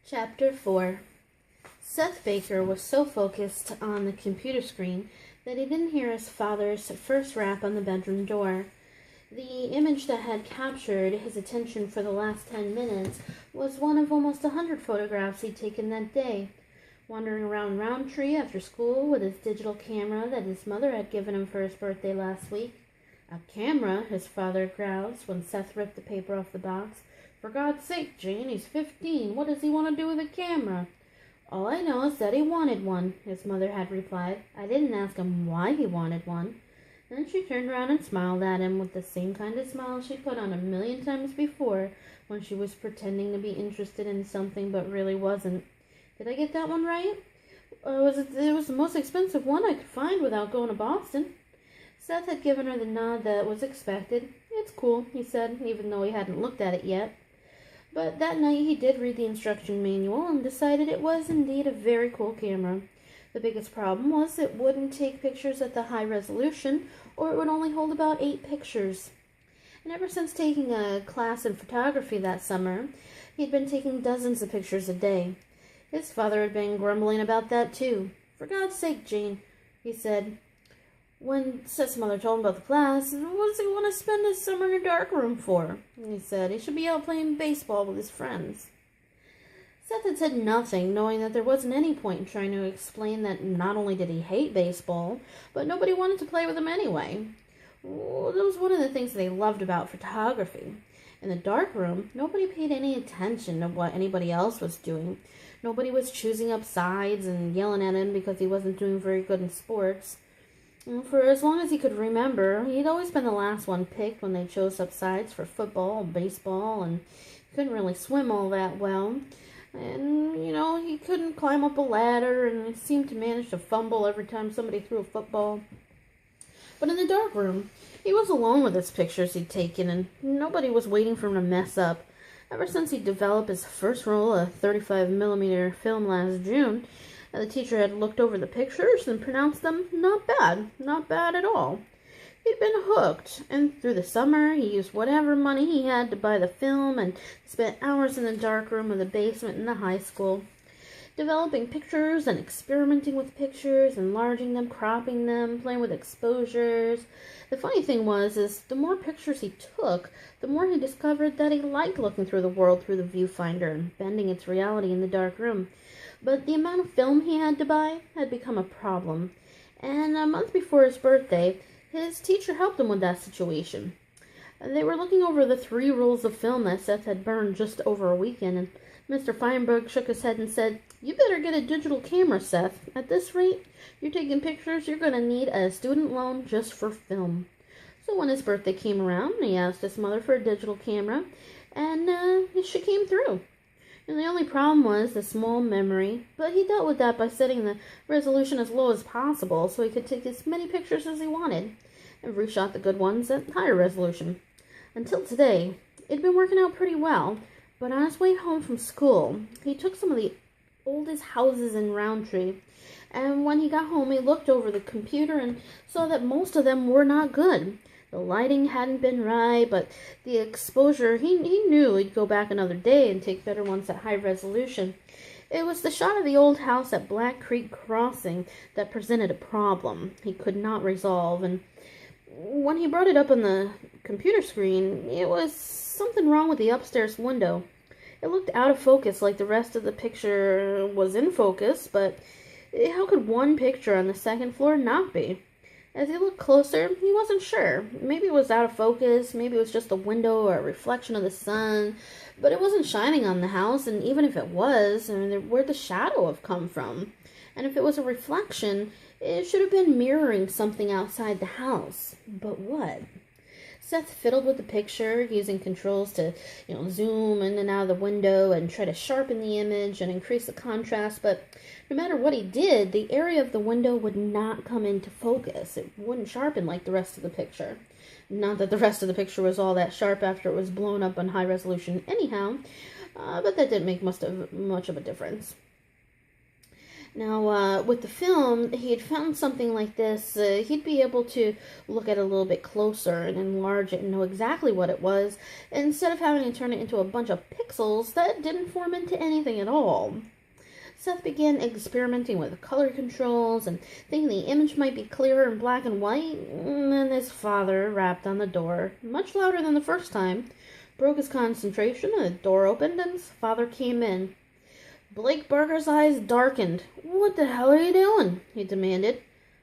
Chapter 4. Seth Baker was so focused on the computer screen that he didn't hear his father's first rap on the bedroom door. The image that had captured his attention for the last 10 minutes was one of almost 100 photographs he'd taken that day, wandering around Roundtree after school with his digital camera that his mother had given him for his birthday last week. "A camera," his father groused when Seth ripped the paper off the box. "For God's sake, Jane, he's 15. What does he want to do with a camera?" "All I know is that he wanted one," his mother had replied. "I didn't ask him why he wanted one." Then she turned around and smiled at him with the same kind of smile she put on 1,000,000 times before when she was pretending to be interested in something but really wasn't. "Did I get that one right? It was the most expensive one I could find without going to Boston." Seth had given her the nod that was expected. "It's cool," he said, even though he hadn't looked at it yet. But that night he did read the instruction manual and decided it was indeed a very cool camera. The biggest problem was it wouldn't take pictures at the high resolution, or it would only hold about 8 pictures. And ever since taking a class in photography that summer, he'd been taking dozens of pictures a day. His father had been grumbling about that too. "For God's sake, Jane," he said, when Seth's mother told him about the class, "what does he want to spend his summer in a dark room for?" He said he should be out playing baseball with his friends. Seth had said nothing, knowing that there wasn't any point in trying to explain that not only did he hate baseball, but nobody wanted to play with him anyway. Well, that was one of the things they loved about photography. In the dark room, nobody paid any attention to what anybody else was doing. Nobody was choosing up sides and yelling at him because he wasn't doing very good in sports. For as long as he could remember, he'd always been the last one picked when they chose up sides for football and baseball, and he couldn't really swim all that well. And, he couldn't climb up a ladder, and he seemed to manage to fumble every time somebody threw a football. But in the dark room, he was alone with his pictures he'd taken, and nobody was waiting for him to mess up. Ever since he'd developed his first roll of 35mm film last June, the teacher had looked over the pictures and pronounced them not bad at all. He'd been hooked, and through the summer he used whatever money he had to buy the film and spent hours in the dark room of the basement in the high school, developing pictures and experimenting with pictures, enlarging them, cropping them, playing with exposures. The funny thing was, the more pictures he took, the more he discovered that he liked looking through the world through the viewfinder and bending its reality in the dark room. But the amount of film he had to buy had become a problem, and a month before his birthday, his teacher helped him with that situation. They were looking over the 3 rolls of film that Seth had burned just over a weekend, and Mr. Feinberg shook his head and said, "You better get a digital camera, Seth. At this rate, you're taking pictures, you're going to need a student loan just for film." So when his birthday came around, he asked his mother for a digital camera, and she came through. And the only problem was the small memory, but he dealt with that by setting the resolution as low as possible so he could take as many pictures as he wanted, and reshot the good ones at higher resolution. Until today, it'd been working out pretty well, but on his way home from school, he took some of the oldest houses in Roundtree, and when he got home, he looked over the computer and saw that most of them were not good. The lighting hadn't been right, but the exposure, he knew he'd go back another day and take better ones at high resolution. It was the shot of the old house at Black Creek Crossing that presented a problem he could not resolve, and when he brought it up on the computer screen, it was something wrong with the upstairs window. It looked out of focus like the rest of the picture was in focus, but how could one picture on the second floor not be? As he looked closer, he wasn't sure. Maybe it was out of focus, maybe it was just a window or a reflection of the sun, but it wasn't shining on the house, and even if it was, where'd the shadow have come from? And if it was a reflection, it should have been mirroring something outside the house. But what? Seth fiddled with the picture, using controls to, zoom in and out of the window and try to sharpen the image and increase the contrast, but no matter what he did, the area of the window would not come into focus. It wouldn't sharpen like the rest of the picture. Not that the rest of the picture was all that sharp after it was blown up on high resolution anyhow, but that didn't make much of a difference. Now, with the film, he had found something like this. He'd be able to look at it a little bit closer and enlarge it and know exactly what it was, instead of having to turn it into a bunch of pixels that didn't form into anything at all. Seth began experimenting with color controls and thinking the image might be clearer in black and white, and then his father rapped on the door, much louder than the first time, broke his concentration, and the door opened, and his father came in. Blake Burger's eyes darkened. "What the hell are you doing?" he demanded.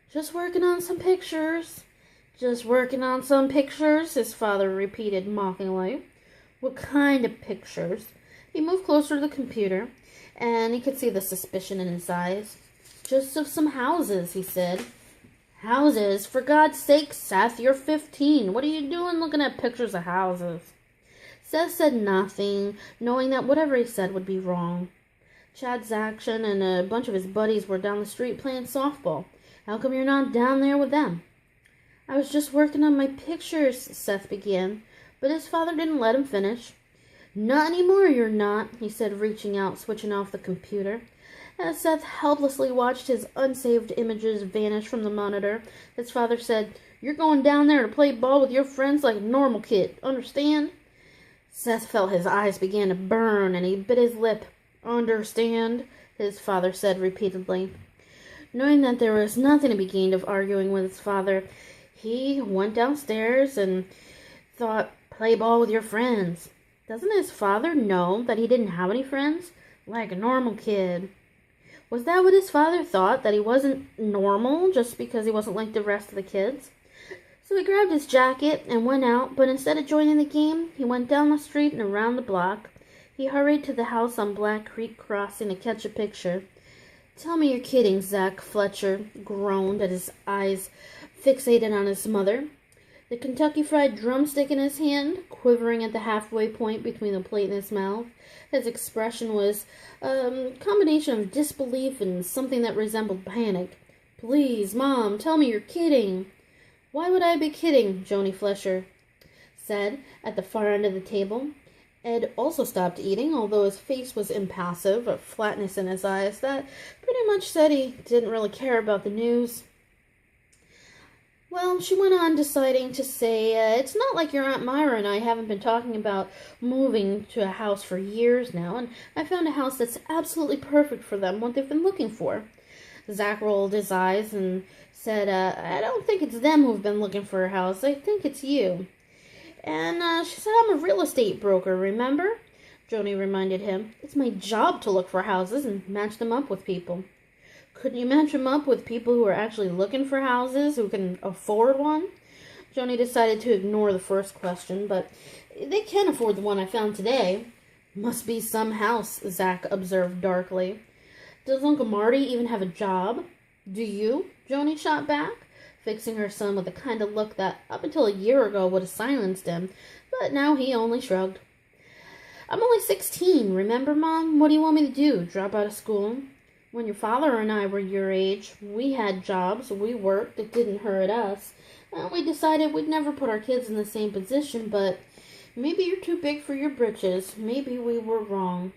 "Just working on some pictures." "Just working on some pictures," his father repeated mockingly. "What kind of pictures?" He moved closer to the computer, and he could see the suspicion in his eyes. "Just of some houses," he said. "Houses? For God's sake, Seth, you're 15. What are you doing looking at pictures of houses?" Seth said nothing, knowing that whatever he said would be wrong. Chad Zaction and a bunch of his buddies were down the street playing softball. "How come you're not down there with them?" "I was just working on my pictures," Seth began, but his father didn't let him finish. "Not anymore, you're not," he said, reaching out, switching off the computer. As Seth helplessly watched his unsaved images vanish from the monitor, his father said, "You're going down there to play ball with your friends like a normal kid, understand?" Seth felt his eyes begin to burn, and he bit his lip. "Understand," his father said repeatedly. Knowing that there was nothing to be gained of arguing with his father, he went downstairs and thought, "Play ball with your friends." Doesn't his father know that he didn't have any friends? Like a normal kid. Was that what his father thought? That he wasn't normal just because he wasn't like the rest of the kids? So he grabbed his jacket and went out, but instead of joining the game, he went down the street and around the block. He hurried to the house on Black Creek Crossing to catch a picture. "Tell me you're kidding, Zach," Fletcher groaned at his eyes fixated on his mother. The Kentucky Fried drumstick in his hand, quivering at the halfway point between the plate and his mouth. His expression was a combination of disbelief and something that resembled panic. "Please, Mom, tell me you're kidding." "Why would I be kidding?" Joni Fletcher said at the far end of the table. Ed also stopped eating, although his face was impassive, a flatness in his eyes that pretty much said he didn't really care about the news. "Well," she went on, deciding to say, "it's not like your Aunt Myra and I haven't been talking about moving to a house for years now, and I found a house that's absolutely perfect for them, what they've been looking for." Zach rolled his eyes and said, "I don't think it's them who've been looking for a house. I think it's you." "And she said I'm a real estate broker, remember?" Joni reminded him. "It's my job to look for houses and match them up with people." "Couldn't you match them up with people who are actually looking for houses, who can afford one?" Joni decided to ignore the first question, "but they can afford the one I found today." "Must be some house," Zach observed darkly. "Does Uncle Marty even have a job?" "Do you?" Joni shot back, fixing her son with the kind of look that up until a year ago would have silenced him, but now he only shrugged. "I'm only 16, remember, Mom? What do you want me to do, drop out of school?" "When your father and I were your age, we had jobs, we worked, it didn't hurt us. We decided we'd never put our kids in the same position, but maybe you're too big for your britches. Maybe we were wrong."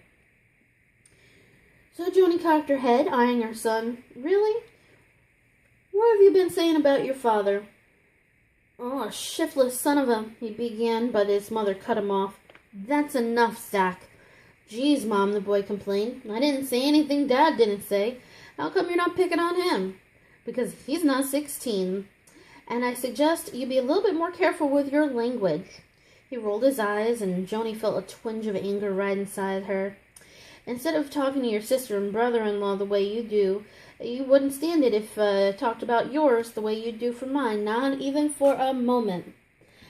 So Joni cocked her head, eyeing her son. "Really? What have you been saying about your father?" "Oh, a shiftless son of a—" he began, but his mother cut him off. "That's enough, Zach." "Geez, Mom," the boy complained. "I didn't say anything Dad didn't say. How come you're not picking on him?" "Because he's not 16. And I suggest you be a little bit more careful with your language." He rolled his eyes, and Joni felt a twinge of anger right inside her. "Instead of talking to your sister and brother-in-law the way you do, you wouldn't stand it if talked about yours the way you do for mine, not even for a moment."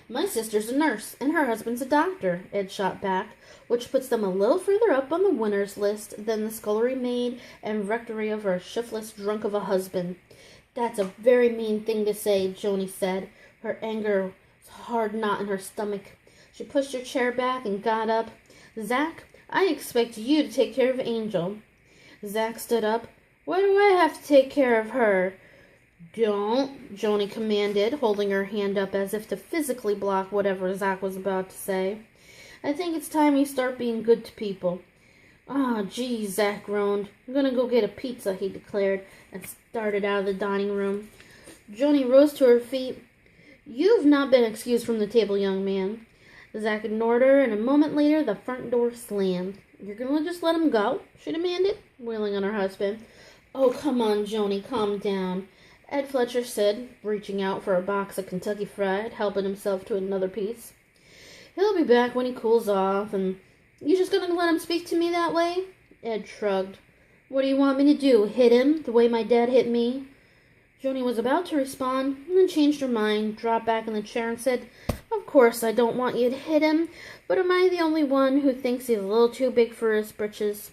"My sister's a nurse, and her husband's a doctor," Ed shot back, which puts them a little further up on the winners list than the scullery maid and rectory of her shiftless drunk of a husband. "That's a very mean thing to say," Joni said. Her anger was a hard knot in her stomach. She pushed her chair back and got up. "Zach, I expect you to take care of Angel." Zach stood up. "Why do I have to take care of her?" "Don't," Joni commanded, holding her hand up as if to physically block whatever Zach was about to say. "I think it's time you start being good to people." "Ah, gee," Zach groaned. "I'm gonna go get a pizza," he declared, and started out of the dining room. Joni rose to her feet. "You've not been excused from the table, young man." Zach ignored her, and a moment later the front door slammed. "You're gonna just let him go?" she demanded, wheeling on her husband. "Oh, come on, Joni, calm down," Ed Fletcher said, reaching out for a box of Kentucky Fried, helping himself to another piece. "He'll be back when he cools off, and you just gonna let him speak to me that way?" Ed shrugged. "What do you want me to do, hit him the way my dad hit me?" Joni was about to respond, and then changed her mind, dropped back in the chair, and said, "Of course I don't want you to hit him, but am I the only one who thinks he's a little too big for his britches?"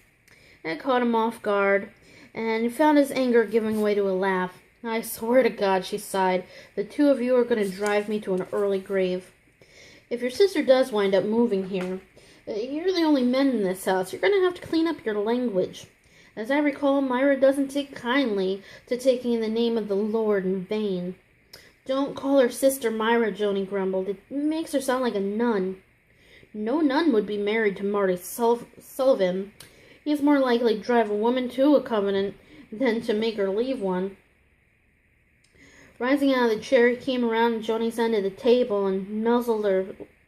Ed caught him off guard, and found his anger giving way to a laugh. "I swear to God," she sighed, "the two of you are going to drive me to an early grave. If your sister does wind up moving here, you're the only men in this house. You're going to have to clean up your language. As I recall, Myra doesn't take kindly to taking the name of the Lord in vain." "Don't call her sister Myra," Joni grumbled. "It makes her sound like a nun." "No nun would be married to Marty Sullivan. He's more likely to drive a woman to a covenant than to make her leave one." Rising out of the chair, he came around Joni's end of the table and nuzzled her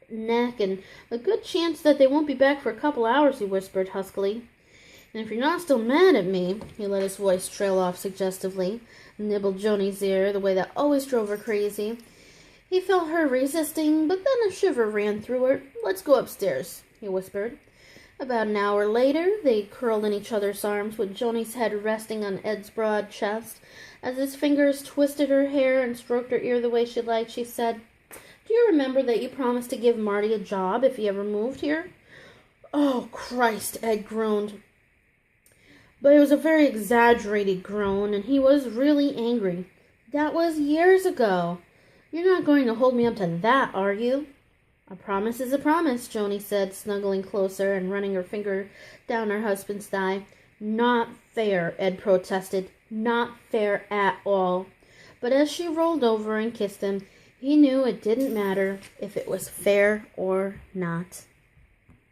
neck. "And a good chance that they won't be back for a couple hours," he whispered huskily. "And if you're not still mad at me," he let his voice trail off suggestively, nibbled Joni's ear the way that always drove her crazy. He felt her resisting, but then a shiver ran through her. "Let's go upstairs," he whispered. About an hour later, they curled in each other's arms, with Joni's head resting on Ed's broad chest. As his fingers twisted her hair and stroked her ear the way she liked, she said, "Do you remember that you promised to give Marty a job if he ever moved here?" "Oh, Christ," Ed groaned. But it was a very exaggerated groan, and he was really angry. "That was years ago. You're not going to hold me up to that, are you?" "A promise is a promise," Joni said, snuggling closer and running her finger down her husband's thigh. "Not fair," Ed protested. "Not fair at all." But as she rolled over and kissed him, he knew it didn't matter if it was fair or not.